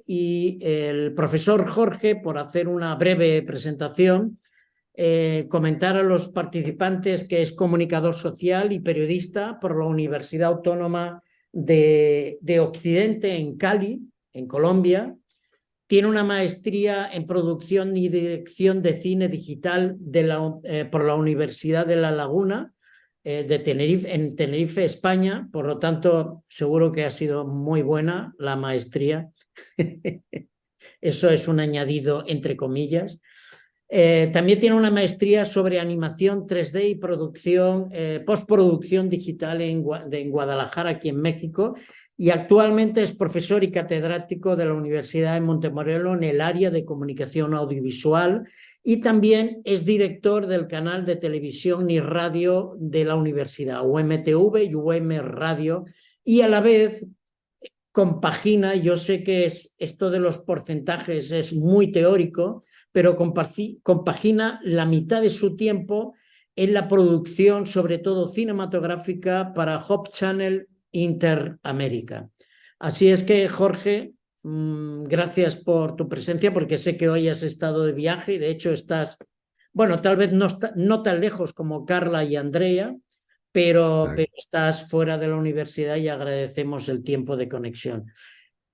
y el profesor Jorge, por hacer una breve presentación, comentar a los participantes que es comunicador social y periodista por la Universidad Autónoma de Occidente en Cali, en Colombia. Tiene una maestría en producción y dirección de cine digital por la Universidad de La Laguna, de Tenerife, en Tenerife, España. Por lo tanto, seguro que ha sido muy buena la maestría. Eso es un añadido entre comillas. También tiene una maestría sobre animación 3D y postproducción digital en Guadalajara, aquí en México, y actualmente es profesor y catedrático de la Universidad de Montemorelos en el área de comunicación audiovisual, y también es director del canal de televisión y radio de la universidad, UMTV y UM Radio, y a la vez compagina. Yo sé que esto de los porcentajes es muy teórico, pero compagina la mitad de su tiempo en la producción, sobre todo cinematográfica, para Hope Channel Interamérica. Así es que, Jorge, gracias por tu presencia, porque sé que hoy has estado de viaje y de hecho estás, bueno, tal vez no tan lejos como Carla y Andrea, pero estás fuera de la universidad y agradecemos el tiempo de conexión.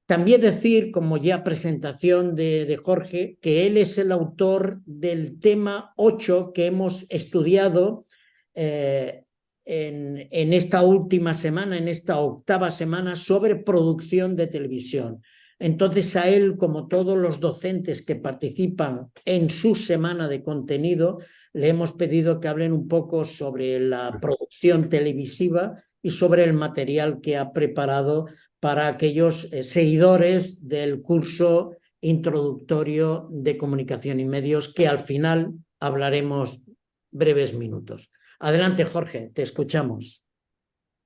También decir, como ya presentación de Jorge, que él es el autor del tema 8 que hemos estudiado en esta última semana, en esta octava semana, sobre producción de televisión. Entonces a él, como todos los docentes que participan en su semana de contenido, le hemos pedido que hablen un poco sobre la producción televisiva y sobre el material que ha preparado para aquellos seguidores del curso introductorio de comunicación y medios, que al final hablaremos breves minutos. Adelante, Jorge, te escuchamos.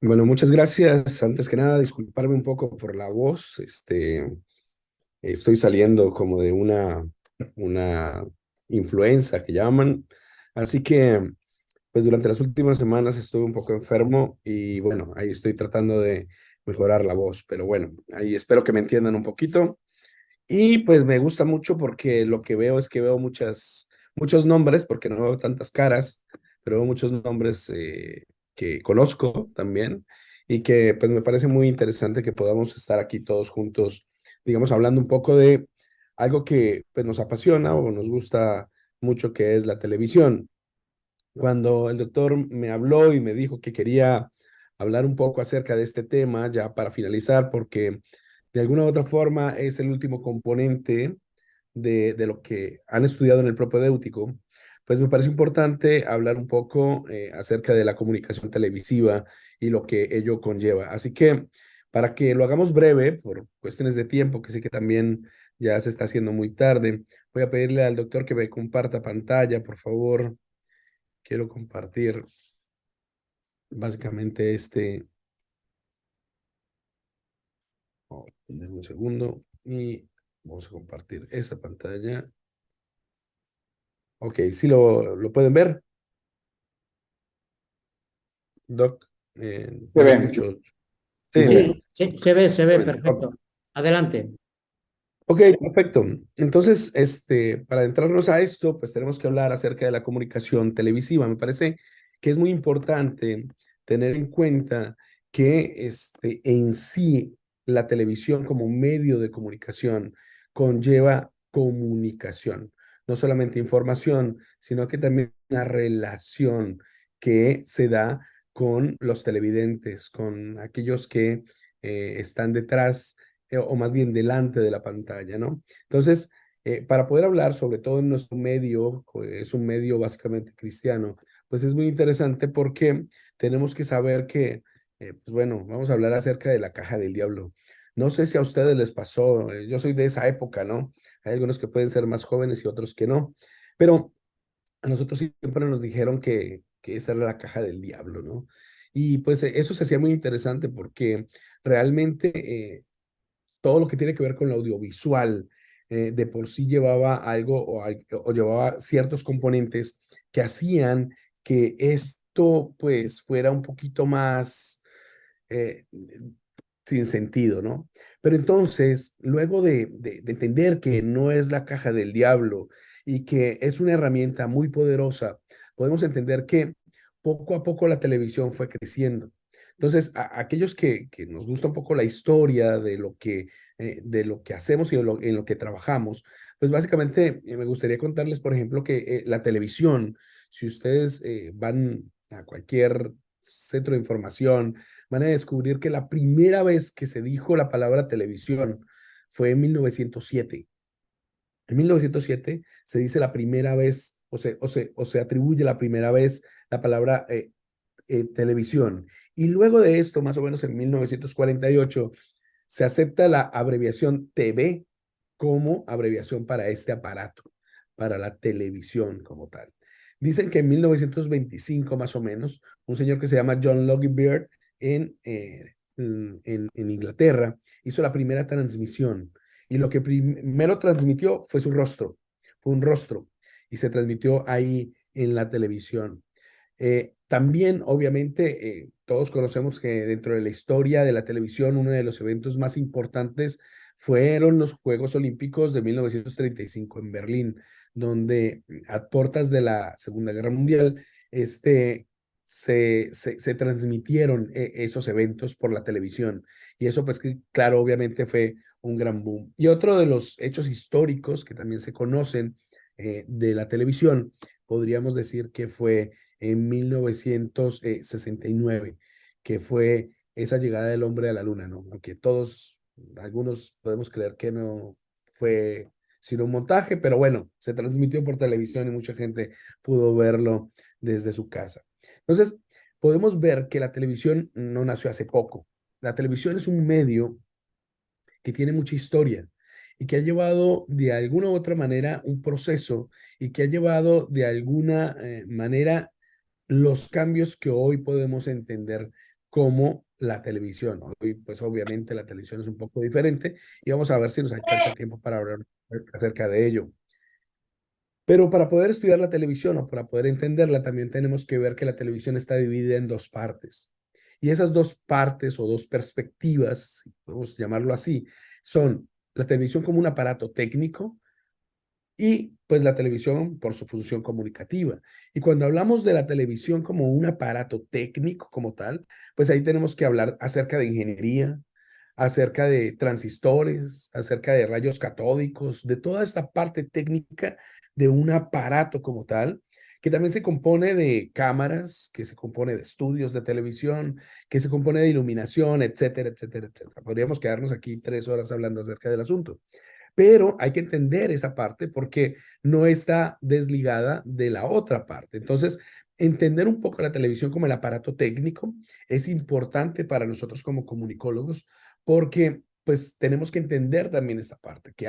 Bueno, muchas gracias. Antes que nada, disculparme un poco por la voz. Estoy saliendo como de una influenza que llaman. Así que, pues durante las últimas semanas estuve un poco enfermo y bueno, ahí estoy tratando de mejorar la voz. Pero bueno, ahí espero que me entiendan un poquito. Y pues me gusta mucho porque lo que veo es que veo muchos nombres, porque no veo tantas caras, pero veo muchos nombres que conozco también y que pues me parece muy interesante que podamos estar aquí todos juntos, digamos, hablando un poco de algo que pues nos apasiona o nos gusta mucho, que es la televisión. Cuando el doctor me habló y me dijo que quería hablar un poco acerca de este tema, ya para finalizar, porque de alguna u otra forma es el último componente de lo que han estudiado en el propedéutico, pues me parece importante hablar un poco acerca de la comunicación televisiva y lo que ello conlleva. Así que para que lo hagamos breve, por cuestiones de tiempo, que sé que también ya se está haciendo muy tarde, voy a pedirle al doctor que me comparta pantalla, por favor. Quiero compartir básicamente denme un segundo y vamos a compartir esta pantalla. Ok, sí lo pueden ver, Doc. Se No ve. escucho. Sí, Sí, se ve. Sí, se ve, Ok, perfecto. Adelante. ok, perfecto. Entonces, para adentrarnos a esto, pues tenemos que hablar acerca de la comunicación televisiva. Me parece que es muy importante tener en cuenta que en sí la televisión como medio de comunicación conlleva comunicación, no solamente información, sino que también una relación que se da con los televidentes, con aquellos que están detrás o más bien delante de la pantalla, ¿no? Entonces, para poder hablar, sobre todo en nuestro medio, es un medio básicamente cristiano, pues es muy interesante porque tenemos que saber que, pues bueno, vamos a hablar acerca de la caja del diablo. No sé si a ustedes les pasó, yo soy de esa época, ¿no? Hay algunos que pueden ser más jóvenes y otros que no, pero a nosotros siempre nos dijeron que esa era la caja del diablo, ¿no? Y pues eso se hacía muy interesante porque realmente todo lo que tiene que ver con lo audiovisual, de por sí llevaba algo o llevaba ciertos componentes que hacían que esto pues fuera un poquito más, eh, sin sentido, ¿no? Pero entonces, luego de entender que no es la caja del diablo y que es una herramienta muy poderosa, podemos entender que poco a poco la televisión fue creciendo. Entonces, aquellos que nos gusta un poco la historia de lo que hacemos y en lo que trabajamos, pues básicamente me gustaría contarles, por ejemplo, que la televisión, si ustedes van a cualquier centro de información, van a descubrir que la primera vez que se dijo la palabra televisión fue en 1907. En 1907 se dice la primera vez, o se atribuye la primera vez la palabra televisión. Y luego de esto, más o menos en 1948, se acepta la abreviación TV como abreviación para este aparato, para la televisión como tal. Dicen que en 1925 más o menos, un señor que se llama John Logie Baird en Inglaterra hizo la primera transmisión y lo que primero transmitió fue su rostro, fue un rostro y se transmitió ahí en la televisión. También, obviamente, todos conocemos que dentro de la historia de la televisión, uno de los eventos más importantes fueron los Juegos Olímpicos de 1935 en Berlín, donde a puertas de la Segunda Guerra Mundial, se transmitieron esos eventos por la televisión. Y eso, pues, claro, obviamente fue un gran boom. Y otro de los hechos históricos que también se conocen de la televisión, podríamos decir que fue en 1969, que fue esa llegada del hombre a la luna, ¿no? Aunque todos, algunos podemos creer que no fue sino un montaje, pero bueno, se transmitió por televisión y mucha gente pudo verlo desde su casa. Entonces, podemos ver que la televisión no nació hace poco. La televisión es un medio que tiene mucha historia y que ha llevado de alguna u otra manera un proceso y que ha llevado de alguna manera los cambios que hoy podemos entender como la televisión. Hoy, pues obviamente la televisión es un poco diferente y vamos a ver si nos alcanza tiempo para hablar acerca de ello. Pero para poder estudiar la televisión o para poder entenderla, también tenemos que ver que la televisión está dividida en dos partes. Y esas dos partes o dos perspectivas, si podemos llamarlo así, son la televisión como un aparato técnico y pues la televisión por su función comunicativa. Y cuando hablamos de la televisión como un aparato técnico como tal, pues ahí tenemos que hablar acerca de ingeniería, acerca de transistores, acerca de rayos catódicos, de toda esta parte técnica de un aparato como tal, que también se compone de cámaras, que se compone de estudios de televisión, que se compone de iluminación, etcétera, etcétera, etcétera. Podríamos quedarnos aquí 3 horas hablando acerca del asunto. Pero hay que entender esa parte porque no está desligada de la otra parte. Entonces, entender un poco la televisión como el aparato técnico es importante para nosotros como comunicólogos porque pues tenemos que entender también esta parte que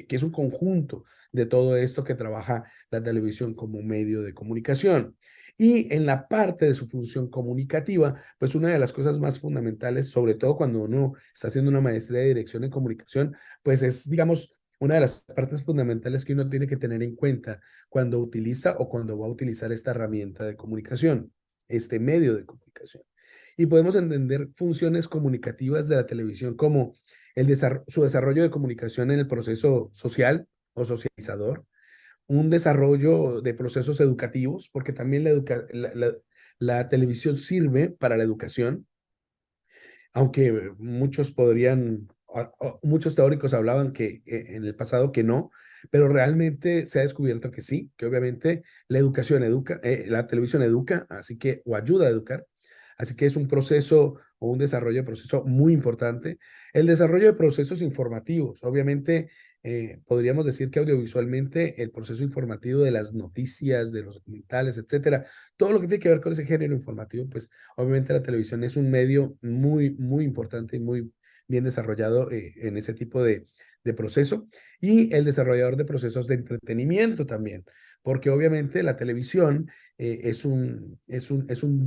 es un conjunto de todo esto que trabaja la televisión como medio de comunicación. Y en la parte de su función comunicativa, pues una de las cosas más fundamentales, sobre todo cuando uno está haciendo una maestría de dirección en comunicación, pues es, digamos, una de las partes fundamentales que uno tiene que tener en cuenta cuando utiliza o cuando va a utilizar esta herramienta de comunicación, este medio de comunicación. Y podemos entender funciones comunicativas de la televisión como su desarrollo de comunicación en el proceso social o socializador, un desarrollo de procesos educativos, porque también la televisión sirve para la educación, aunque muchos teóricos hablaban que en el pasado que no, pero realmente se ha descubierto que sí, que obviamente la educación educa, la televisión educa, así que, o ayuda a educar, así que es un proceso o un desarrollo de proceso muy importante. El desarrollo de procesos informativos, obviamente, podríamos decir que audiovisualmente el proceso informativo de las noticias, de los documentales, etcétera, todo lo que tiene que ver con ese género informativo, pues obviamente la televisión es un medio muy, muy importante y muy bien desarrollado en ese tipo de proceso. Y el desarrollador de procesos de entretenimiento también, porque obviamente la televisión es un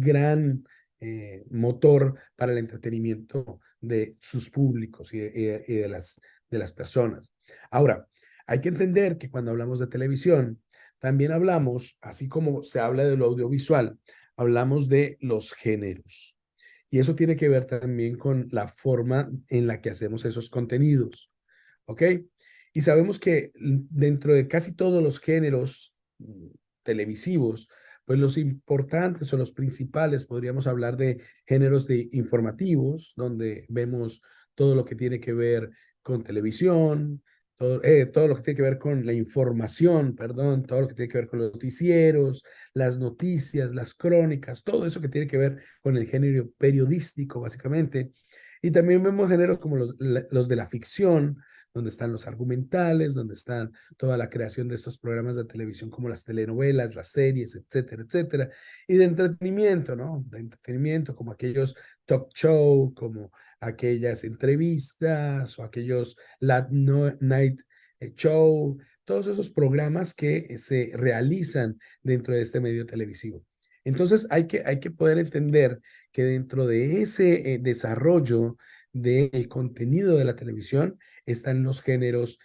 gran motor para el entretenimiento de sus públicos y de las personas. Ahora, hay que entender que cuando hablamos de televisión, también hablamos, así como se habla de lo audiovisual, hablamos de los géneros. Y eso tiene que ver también con la forma en la que hacemos esos contenidos, ¿ok? Y sabemos que dentro de casi todos los géneros televisivos, pues los importantes o los principales, podríamos hablar de géneros de informativos, donde vemos todo lo que tiene que ver con televisión, todo lo que tiene que ver con la información, perdón, todo lo que tiene que ver con los noticieros, las noticias, las crónicas, todo eso que tiene que ver con el género periodístico, básicamente. Y también vemos géneros como los de la ficción, donde están los argumentales, donde están toda la creación de estos programas de televisión como las telenovelas, las series, etcétera, etcétera. Y de entretenimiento, ¿no? De entretenimiento como aquellos talk show, como aquellas entrevistas o aquellos late night show, todos esos programas que se realizan dentro de este medio televisivo. Entonces hay que poder entender que dentro de ese desarrollo del contenido de la televisión están los géneros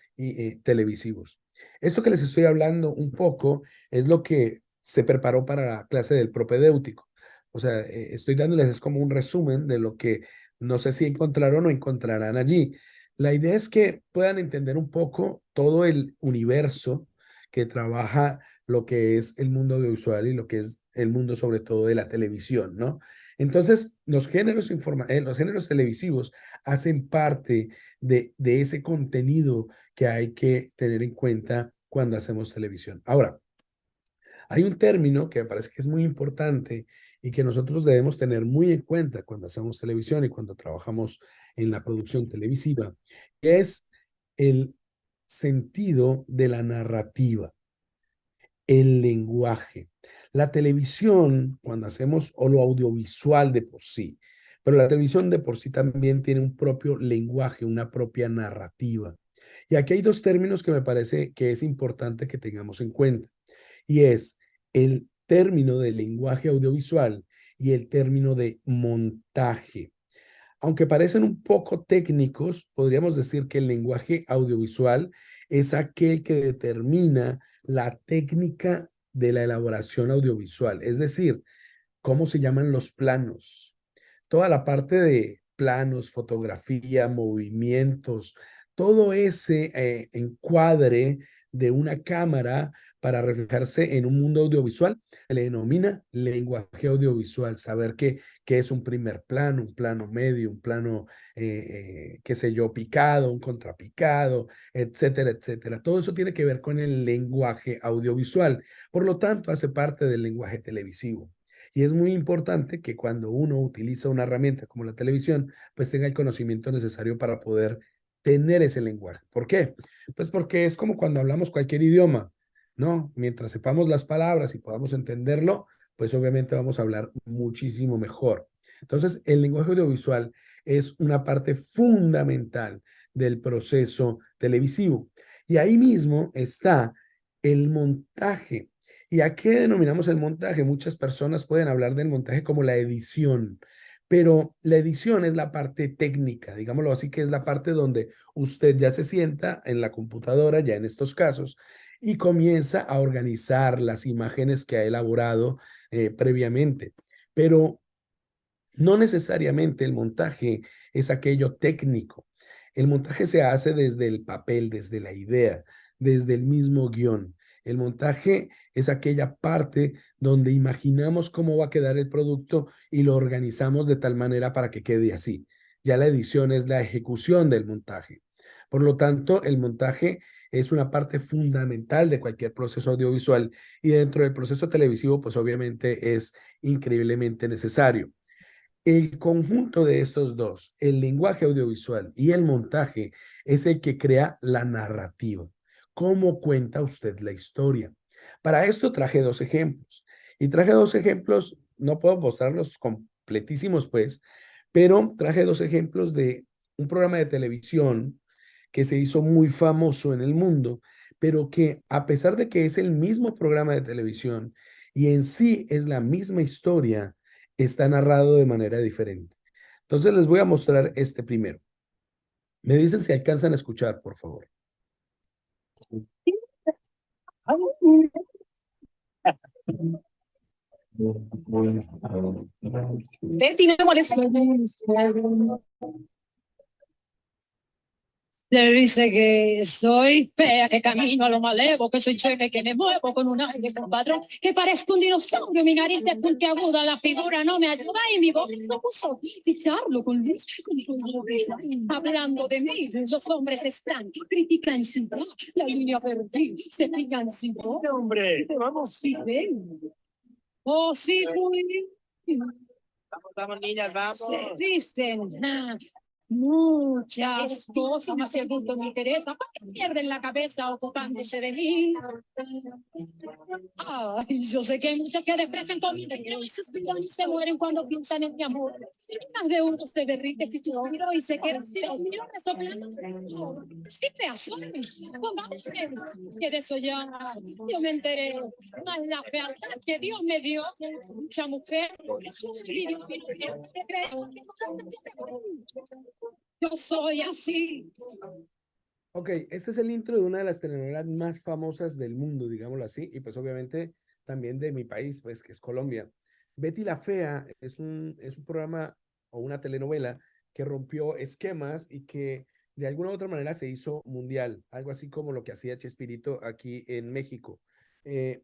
televisivos. Esto que les estoy hablando un poco es lo que se preparó para la clase del propedéutico. O sea, estoy dándoles es como un resumen de lo que no sé si encontraron o encontrarán allí. La idea es que puedan entender un poco todo el universo que trabaja lo que es el mundo audiovisual y lo que es el mundo sobre todo de la televisión, ¿no? Entonces, los géneros televisivos hacen parte de ese contenido que hay que tener en cuenta cuando hacemos televisión. Ahora, hay un término que me parece que es muy importante y que nosotros debemos tener muy en cuenta cuando hacemos televisión y cuando trabajamos en la producción televisiva, que es el sentido de la narrativa, el lenguaje. La televisión, cuando hacemos o lo audiovisual de por sí, pero la televisión de por sí también tiene un propio lenguaje, una propia narrativa. Y aquí hay dos términos que me parece que es importante que tengamos en cuenta, y es el término de lenguaje audiovisual y el término de montaje. Aunque parecen un poco técnicos, podríamos decir que el lenguaje audiovisual es aquel que determina la técnica de la elaboración audiovisual, es decir, cómo se llaman los planos, toda la parte de planos, fotografía, movimientos, todo ese encuadre de una cámara para reflejarse en un mundo audiovisual, se le denomina lenguaje audiovisual, saber qué es un primer plano, un plano medio, un plano, qué sé yo, picado, un contrapicado, etcétera, etcétera. Todo eso tiene que ver con el lenguaje audiovisual, por lo tanto, hace parte del lenguaje televisivo. Y es muy importante que cuando uno utiliza una herramienta como la televisión, pues tenga el conocimiento necesario para poder tener ese lenguaje. ¿Por qué? Pues porque es como cuando hablamos cualquier idioma, ¿no? Mientras sepamos las palabras y podamos entenderlo, pues obviamente vamos a hablar muchísimo mejor. Entonces, el lenguaje audiovisual es una parte fundamental del proceso televisivo. Y ahí mismo está el montaje. ¿Y a qué denominamos el montaje? Muchas personas pueden hablar del montaje como la edición, pero la edición es la parte técnica, digámoslo así, que es la parte donde usted ya se sienta en la computadora, ya en estos casos, y comienza a organizar las imágenes que ha elaborado previamente. Pero no necesariamente el montaje es aquello técnico. El montaje se hace desde el papel, desde la idea, desde el mismo guión. El montaje es aquella parte donde imaginamos cómo va a quedar el producto y lo organizamos de tal manera para que quede así. Ya la edición es la ejecución del montaje. Por lo tanto, el montaje es una parte fundamental de cualquier proceso audiovisual y dentro del proceso televisivo, pues obviamente es increíblemente necesario. El conjunto de estos dos, el lenguaje audiovisual y el montaje, es el que crea la narrativa. ¿Cómo cuenta usted la historia? Para esto traje dos ejemplos. Y traje dos ejemplos, no puedo mostrarlos completísimos, pues, pero traje dos ejemplos de un programa de televisión que se hizo muy famoso en el mundo, pero que a pesar de que es el mismo programa de televisión y en sí es la misma historia, está narrado de manera diferente. Entonces les voy a mostrar este primero. Me dicen si alcanzan a escuchar, por favor. Betty, no te molestes. Le dice que soy fea, que camino a lo malevo, que soy cheque, que me muevo con un aire compadrón, que parezco un dinosaurio, mi nariz de puntiaguda, la figura no me ayuda y mi voz no puso ficharlo con luz, hablando de mí, los hombres están, critican sin dar, la línea perdí, se pican sin dar. Hombre, Vamos, sí, ven. Oh, sí, fui. vamos, niñas, vamos. Se dicen muchas cosas, más si el gusto me interesa, ¿para qué pierden la cabeza ocupándose de mí? Ay, yo sé que hay muchos que desprecian conmigo y suspiran y se mueren cuando piensan en mi amor. Más de uno se derrite si se lo miro y se queda si lo miro resoplando. Sí, pedazo, pongamos que de eso ya yo me enteré. Más la fealdad que Dios me dio, mucha mujer, y Dios mío, ¿qué crees? Yo soy así. Ok, este es el intro de una de las telenovelas más famosas del mundo, digámoslo así, y pues obviamente también de mi país, pues que es Colombia. Betty la Fea es un programa o una telenovela que rompió esquemas y que de alguna u otra manera se hizo mundial, algo así como lo que hacía Chespirito aquí en México. Eh,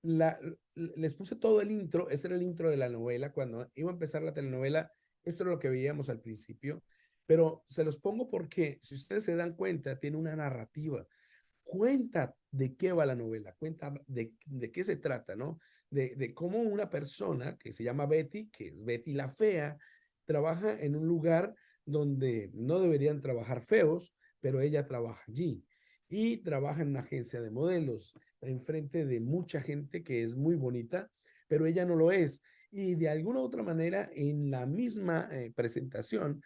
Les puse todo el intro, ese era el intro de la novela, cuando iba a empezar la telenovela, esto era lo que veíamos al principio, pero se los pongo porque, si ustedes se dan cuenta, tiene una narrativa, cuenta de qué va la novela, cuenta de qué se trata, ¿no? De cómo una persona que se llama Betty, que es Betty la Fea, trabaja en un lugar donde no deberían trabajar feos, pero ella trabaja allí y trabaja en una agencia de modelos, enfrente de mucha gente que es muy bonita, pero ella no lo es. Y de alguna u otra manera, en la misma presentación,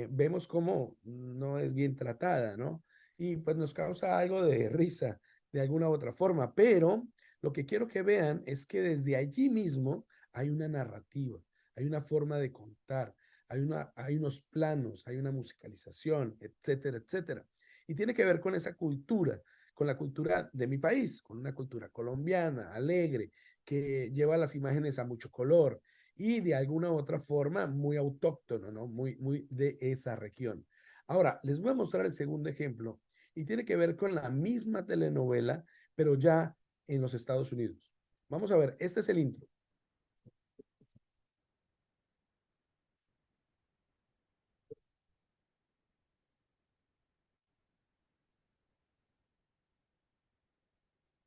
vemos cómo no es bien tratada, ¿no? Y pues nos causa algo de risa de alguna u otra forma, pero lo que quiero que vean es que desde allí mismo hay una narrativa, hay una forma de contar, hay unos planos, hay una musicalización, etcétera, etcétera. Y tiene que ver con esa cultura, con la cultura de mi país, con una cultura colombiana, alegre, que lleva las imágenes a mucho color y de alguna u otra forma muy autóctono, ¿no? Muy de esa región. Ahora, les voy a mostrar el segundo ejemplo y tiene que ver con la misma telenovela, pero ya en los Estados Unidos. Vamos a ver, este es el intro.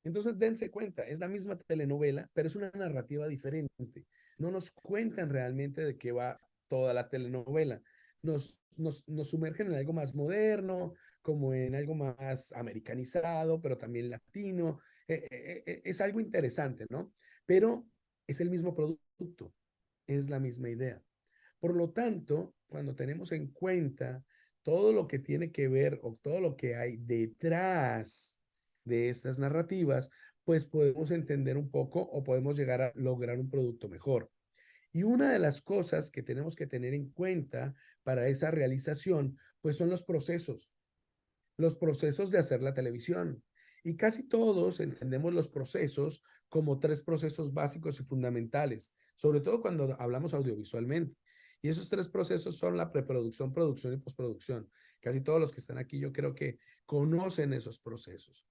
Entonces, dense cuenta, es la misma telenovela, pero es una narrativa diferente. No nos cuentan realmente de qué va toda la telenovela. Nos sumergen en algo más moderno, como en algo más americanizado, pero también latino. Es algo interesante, ¿no? Pero es el mismo producto, es la misma idea. Por lo tanto, cuando tenemos en cuenta todo lo que tiene que ver o todo lo que hay detrás de estas narrativas, pues podemos entender un poco o podemos llegar a lograr un producto mejor. Y una de las cosas que tenemos que tener en cuenta para esa realización, pues son los procesos de hacer la televisión. Y casi todos entendemos los procesos como tres procesos básicos y fundamentales, sobre todo cuando hablamos audiovisualmente. Y esos tres procesos son la preproducción, producción y postproducción. Casi todos los que están aquí yo creo que conocen esos procesos.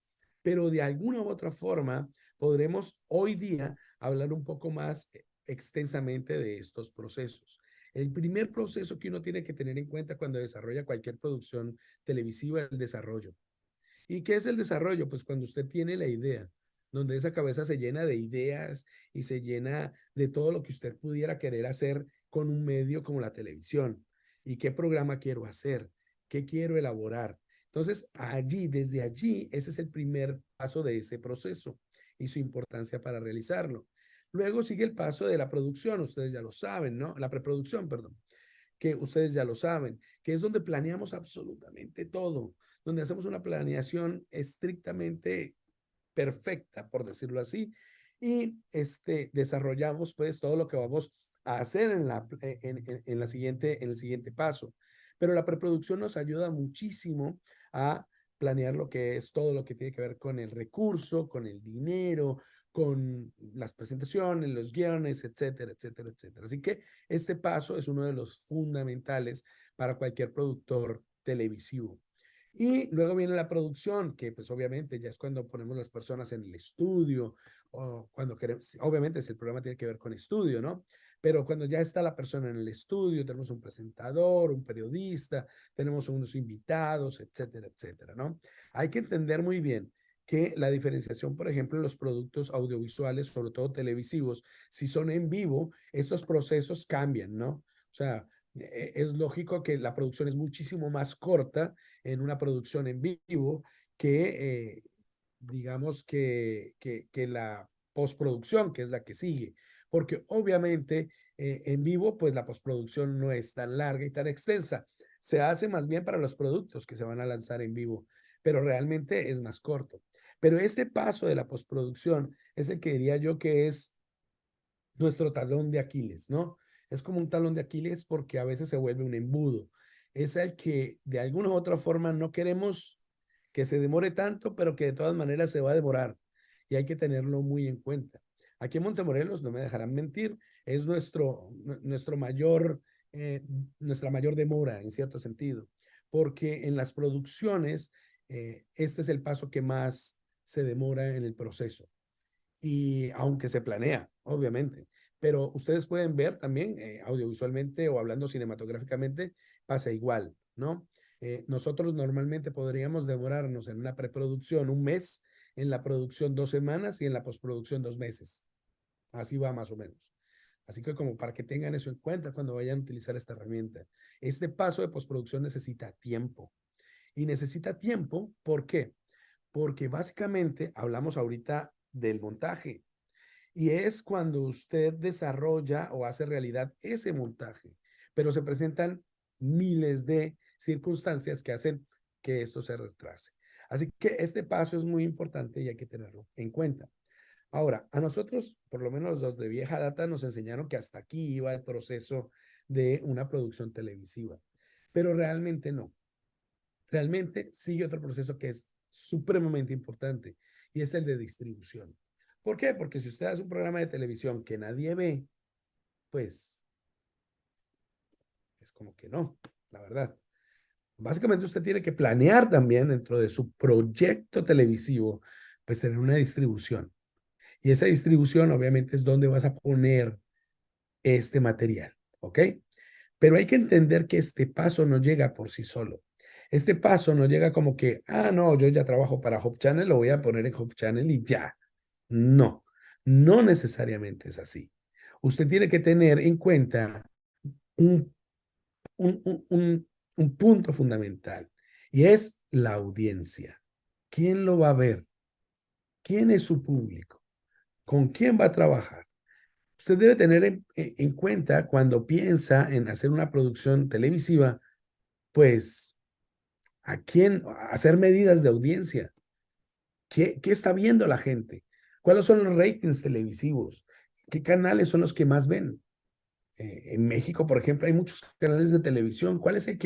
Pero de alguna u otra forma podremos hoy día hablar un poco más extensamente de estos procesos. El primer proceso que uno tiene que tener en cuenta cuando desarrolla cualquier producción televisiva es el desarrollo. ¿Y qué es el desarrollo? Pues cuando usted tiene la idea, donde esa cabeza se llena de ideas y se llena de todo lo que usted pudiera querer hacer con un medio como la televisión. ¿Y qué programa quiero hacer? ¿Qué quiero elaborar? Entonces, allí, desde allí, ese es el primer paso de ese proceso y su importancia para realizarlo. Luego sigue el paso de la producción, ustedes ya lo saben, ¿no? La preproducción, perdón, que ustedes ya lo saben, que es donde planeamos absolutamente todo, donde hacemos una planeación estrictamente perfecta, por decirlo así, y desarrollamos pues todo lo que vamos a hacer en el siguiente paso. Pero la preproducción nos ayuda muchísimo a planear lo que es todo lo que tiene que ver con el recurso, con el dinero, con las presentaciones, los guiones, etcétera, etcétera, etcétera. Así que este paso es uno de los fundamentales para cualquier productor televisivo. Y luego viene la producción, que pues obviamente ya es cuando ponemos las personas en el estudio, o cuando queremos, obviamente si el programa tiene que ver con estudio, ¿no? Pero cuando ya está la persona en el estudio, tenemos un presentador, un periodista, tenemos unos invitados, etcétera, etcétera, ¿no? Hay que entender muy bien que la diferenciación, por ejemplo, en los productos audiovisuales, sobre todo televisivos, si son en vivo, estos procesos cambian, ¿no? O sea, es lógico que la producción es muchísimo más corta en una producción en vivo que, digamos, que la postproducción, que es la que sigue. Porque obviamente en vivo, pues la postproducción no es tan larga y tan extensa. Se hace más bien para los productos que se van a lanzar en vivo, pero realmente es más corto. Pero este paso de la postproducción es el que diría yo que es nuestro talón de Aquiles, ¿no? Es como un talón de Aquiles porque a veces se vuelve un embudo. Es el que de alguna u otra forma no queremos que se demore tanto, pero que de todas maneras se va a demorar y hay que tenerlo muy en cuenta. Aquí en Montemorelos, no me dejarán mentir, es nuestra mayor demora en cierto sentido, porque en las producciones este es el paso que más se demora en el proceso y aunque se planea, obviamente. Pero ustedes pueden ver también audiovisualmente o hablando cinematográficamente, pasa igual, ¿no? Nosotros normalmente podríamos demorarnos en una preproducción un mes, en la producción 2 semanas y en la postproducción 2 meses. Así va más o menos. Así que como para que tengan eso en cuenta cuando vayan a utilizar esta herramienta. Este paso de postproducción necesita tiempo. Y necesita tiempo, ¿por qué? Porque básicamente hablamos ahorita del montaje y es cuando usted desarrolla o hace realidad ese montaje, pero se presentan miles de circunstancias que hacen que esto se retrase. Así que este paso es muy importante y hay que tenerlo en cuenta. Ahora, a nosotros, por lo menos los de vieja data, nos enseñaron que hasta aquí iba el proceso de una producción televisiva, pero realmente no. Realmente sigue otro proceso que es supremamente importante y es el de distribución. ¿Por qué? Porque si usted hace un programa de televisión que nadie ve, pues es como que no, la verdad. Básicamente usted tiene que planear también dentro de su proyecto televisivo, pues tener una distribución. Y esa distribución obviamente es donde vas a poner este material, ¿ok? Pero hay que entender que este paso no llega por sí solo. Este paso no llega como que, no, yo ya trabajo para Hope Channel, lo voy a poner en Hope Channel y ya. No, no necesariamente es así. Usted tiene que tener en cuenta un, un punto fundamental y es la audiencia. ¿Quién lo va a ver? ¿Quién es su público? ¿Con quién va a trabajar? Usted debe tener en cuenta cuando piensa en hacer una producción televisiva, pues, ¿a quién? Hacer medidas de audiencia. ¿Qué está viendo la gente? ¿Cuáles son los ratings televisivos? ¿Qué canales son los que más ven? En México, por ejemplo, hay muchos canales de televisión. ¿Cuál es el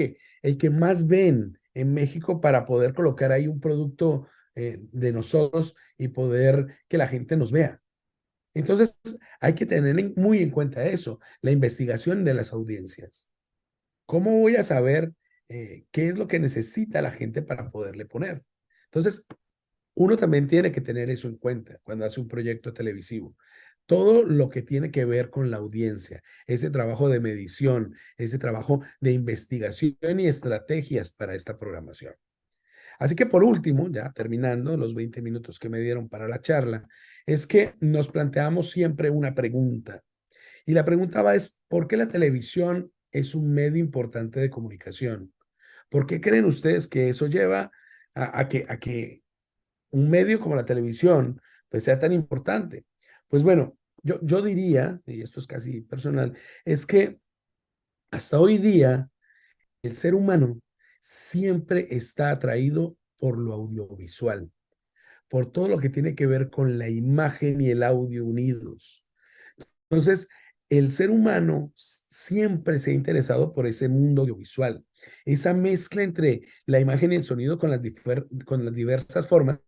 que más ven en México para poder colocar ahí un producto de nosotros y poder que la gente nos vea? Entonces, hay que tener muy en cuenta eso, la investigación de las audiencias. ¿Cómo voy a saber qué es lo que necesita la gente para poderle poner? Entonces, uno también tiene que tener eso en cuenta cuando hace un proyecto televisivo. Todo lo que tiene que ver con la audiencia, ese trabajo de medición, ese trabajo de investigación y estrategias para esta programación. Así que por último, ya terminando los 20 minutos que me dieron para la charla, es que nos planteamos siempre una pregunta. Y la pregunta es, ¿por qué la televisión es un medio importante de comunicación? ¿Por qué creen ustedes que eso lleva a que un medio como la televisión pues sea tan importante? Pues bueno, yo diría, y esto es casi personal, es que hasta hoy día el ser humano siempre está atraído por lo audiovisual, por todo lo que tiene que ver con la imagen y el audio unidos. Entonces, el ser humano siempre se ha interesado por ese mundo audiovisual, esa mezcla entre la imagen y el sonido con las diversas formas,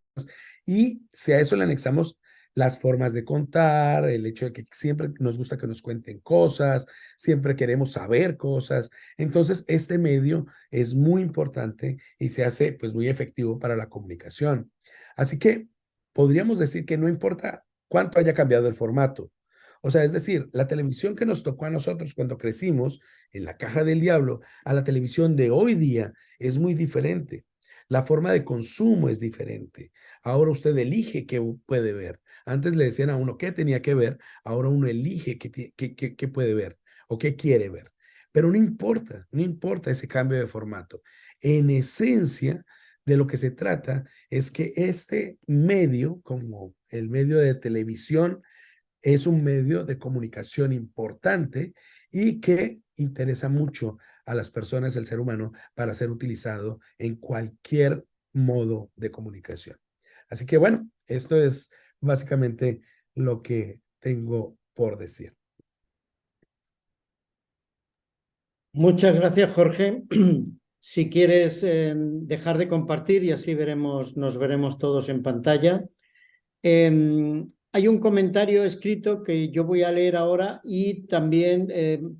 y si a eso le anexamos las formas de contar, el hecho de que siempre nos gusta que nos cuenten cosas, siempre queremos saber cosas. Entonces, este medio es muy importante y se hace pues muy efectivo para la comunicación. Así que podríamos decir que no importa cuánto haya cambiado el formato. O sea, es decir, la televisión que nos tocó a nosotros cuando crecimos en la caja del diablo a la televisión de hoy día es muy diferente. La forma de consumo es diferente. Ahora usted elige qué puede ver. Antes le decían a uno qué tenía que ver, ahora uno elige qué puede ver o qué quiere ver. Pero no importa, no importa ese cambio de formato. En esencia, de lo que se trata es que este medio, como el medio de televisión, es un medio de comunicación importante y que interesa mucho a las personas, el ser humano, para ser utilizado en cualquier modo de comunicación. Así que bueno, esto es básicamente lo que tengo por decir. Muchas gracias, Jorge. Si quieres dejar de compartir y así nos veremos todos en pantalla. Hay un comentario escrito que yo voy a leer ahora y también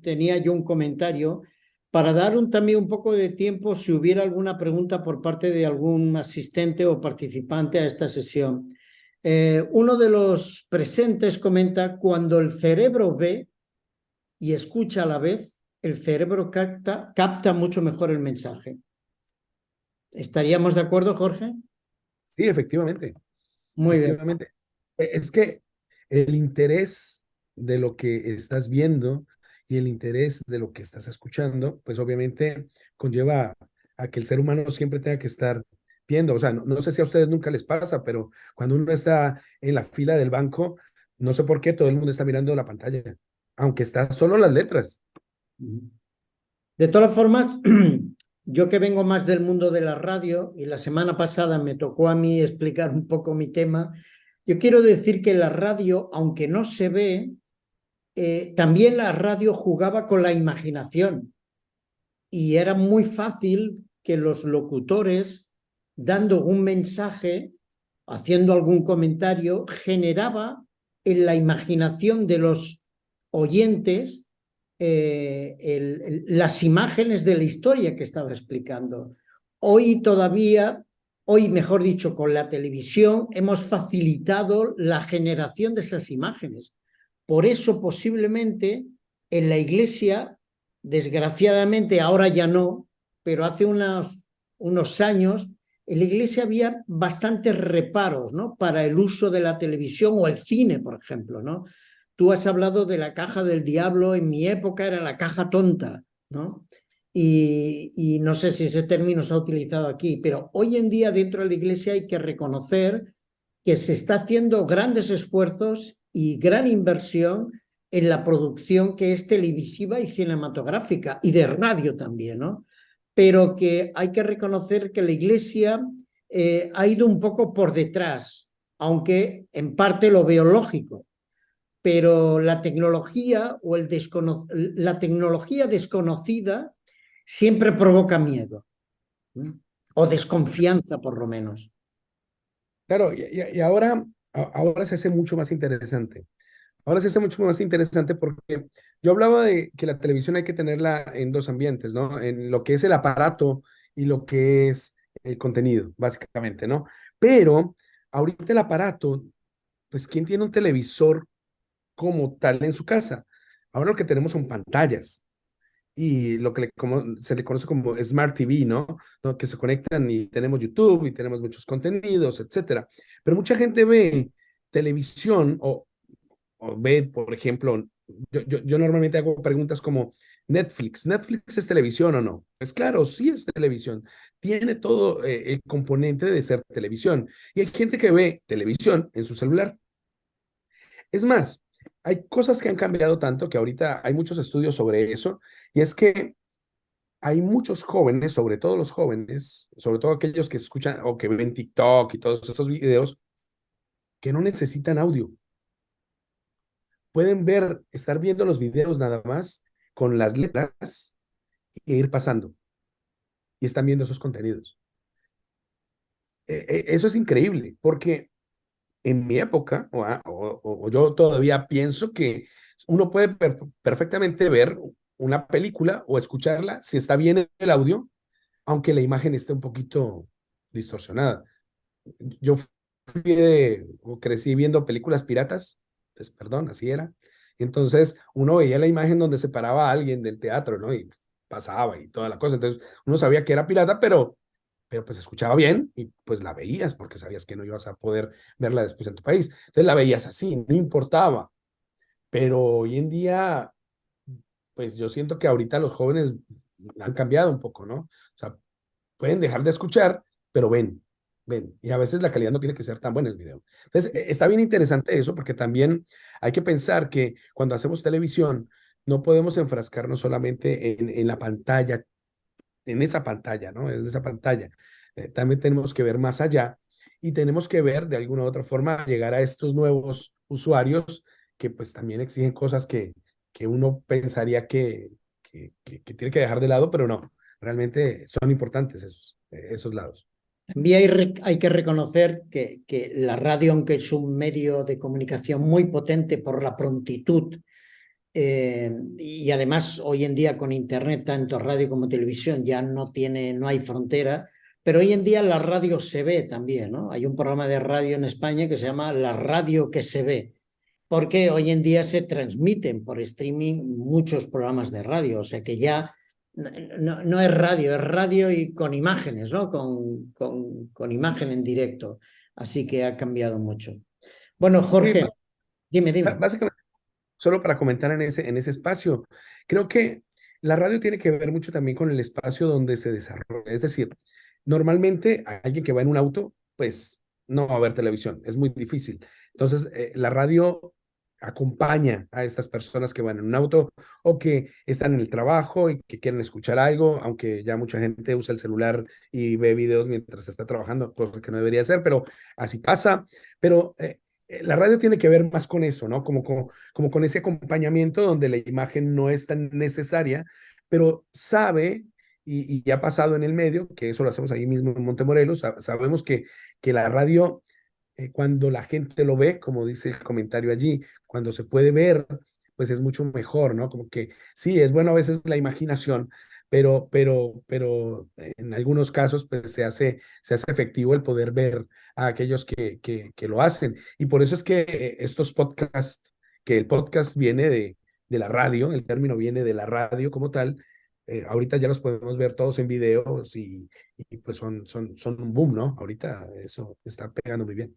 tenía yo un comentario para dar también un poco de tiempo si hubiera alguna pregunta por parte de algún asistente o participante a esta sesión. Uno de los presentes comenta: cuando el cerebro ve y escucha a la vez, el cerebro capta mucho mejor el mensaje. ¿Estaríamos de acuerdo, Jorge? Sí, efectivamente. Muy bien. Efectivamente. Es que el interés de lo que estás viendo y el interés de lo que estás escuchando, pues obviamente conlleva a que el ser humano siempre tenga que estar viendo. O sea, no sé si a ustedes nunca les pasa, pero cuando uno está en la fila del banco, no sé por qué todo el mundo está mirando la pantalla, aunque está solo las letras. De todas formas, yo que vengo más del mundo de la radio y la semana pasada me tocó a mí explicar un poco mi tema, yo quiero decir que la radio, aunque no se ve, también la radio jugaba con la imaginación y era muy fácil que los locutores, dando un mensaje, haciendo algún comentario, generaba en la imaginación de los oyentes las imágenes de la historia que estaba explicando. Hoy todavía, hoy mejor dicho, con la televisión hemos facilitado la generación de esas imágenes. Por eso posiblemente en la iglesia, desgraciadamente ahora ya no, pero hace unos años, en la iglesia había bastantes reparos, ¿no?, para el uso de la televisión o el cine, por ejemplo, ¿no? Tú has hablado de la caja del diablo, en mi época era la caja tonta, ¿no? Y no sé si ese término se ha utilizado aquí, pero hoy en día dentro de la iglesia hay que reconocer que se está haciendo grandes esfuerzos y gran inversión en la producción que es televisiva y cinematográfica y de radio también, ¿no? Pero que hay que reconocer que la iglesia ha ido un poco por detrás, aunque en parte lo veo lógico, pero la tecnología o la tecnología desconocida siempre provoca miedo, ¿no?, o desconfianza por lo menos. Claro, y ahora se hace mucho más interesante. Ahora se hace mucho más interesante porque yo hablaba de que la televisión hay que tenerla en dos ambientes, ¿no? En lo que es el aparato y lo que es el contenido, básicamente, ¿no? Pero ahorita el aparato, pues, ¿quién tiene un televisor como tal en su casa? Ahora lo que tenemos son pantallas y lo que se le conoce como Smart TV, ¿no? ¿No? Que se conectan y tenemos YouTube y tenemos muchos contenidos, etcétera. Pero mucha gente ve televisión o ve, por ejemplo, yo normalmente hago preguntas como Netflix. ¿Netflix es televisión o no? Pues claro, sí es televisión. Tiene todo el componente de ser televisión. Y hay gente que ve televisión en su celular. Es más, hay cosas que han cambiado tanto que ahorita hay muchos estudios sobre eso. Y es que hay muchos jóvenes, sobre todo los jóvenes, sobre todo aquellos que escuchan o que ven TikTok y todos estos videos, que no necesitan audio. Pueden estar viendo los videos nada más con las letras e ir pasando y están viendo esos contenidos. Eso es increíble porque en mi época, o yo todavía pienso que uno puede perfectamente ver una película o escucharla si está bien el audio, aunque la imagen esté un poquito distorsionada. Yo o crecí viendo películas piratas, pues perdón, así era. Entonces uno veía la imagen donde se paraba alguien del teatro, ¿no? Y pasaba y toda la cosa. Entonces uno sabía que era pirata, pero pues escuchaba bien y pues la veías porque sabías que no ibas a poder verla después en tu país. Entonces la veías así, no importaba. Pero hoy en día, pues yo siento que ahorita los jóvenes han cambiado un poco, ¿no? O sea, pueden dejar de escuchar, pero ven. Y a veces la calidad no tiene que ser tan buena el video. Entonces, está bien interesante eso porque también hay que pensar que cuando hacemos televisión, no podemos enfrascarnos solamente en la pantalla, en esa pantalla, ¿no? En esa pantalla. También tenemos que ver más allá y tenemos que ver de alguna u otra forma llegar a estos nuevos usuarios que pues también exigen cosas que uno pensaría que tiene que dejar de lado, pero no, realmente son importantes esos lados. También hay que reconocer que la radio, aunque es un medio de comunicación muy potente por la prontitud, y además hoy en día con Internet, tanto radio como televisión, ya no hay frontera, pero hoy en día la radio se ve también, ¿no? Hay un programa de radio en España que se llama La Radio que se ve, porque hoy en día se transmiten por streaming muchos programas de radio, o sea que ya no es radio y con imágenes, ¿no? Con imagen en directo. Así que ha cambiado mucho. Bueno, Sí, Jorge, dime. básicamente, solo para comentar en ese espacio, creo que la radio tiene que ver mucho también con el espacio donde se desarrolla. Es decir, normalmente alguien que va en un auto, pues no va a ver televisión, es muy difícil. Entonces, la radio acompaña a estas personas que van en un auto o que están en el trabajo y que quieren escuchar algo, aunque ya mucha gente usa el celular y ve videos mientras está trabajando, cosa que no debería hacer, pero así pasa. Pero la radio tiene que ver más con eso, ¿no? Como con ese acompañamiento donde la imagen no es tan necesaria, pero sabe, y ha pasado en el medio, que eso lo hacemos ahí mismo en Montemorelos, sabemos que la radio, cuando la gente lo ve, como dice el comentario allí, cuando se puede ver, pues es mucho mejor, ¿no? Como que sí, es bueno a veces la imaginación, pero en algunos casos pues se hace efectivo el poder ver a aquellos que lo hacen. Y por eso es que estos podcasts, que el podcast viene de la radio, el término viene de la radio como tal, ahorita ya los podemos ver todos en videos y pues son un boom, ¿no? Ahorita eso está pegando muy bien.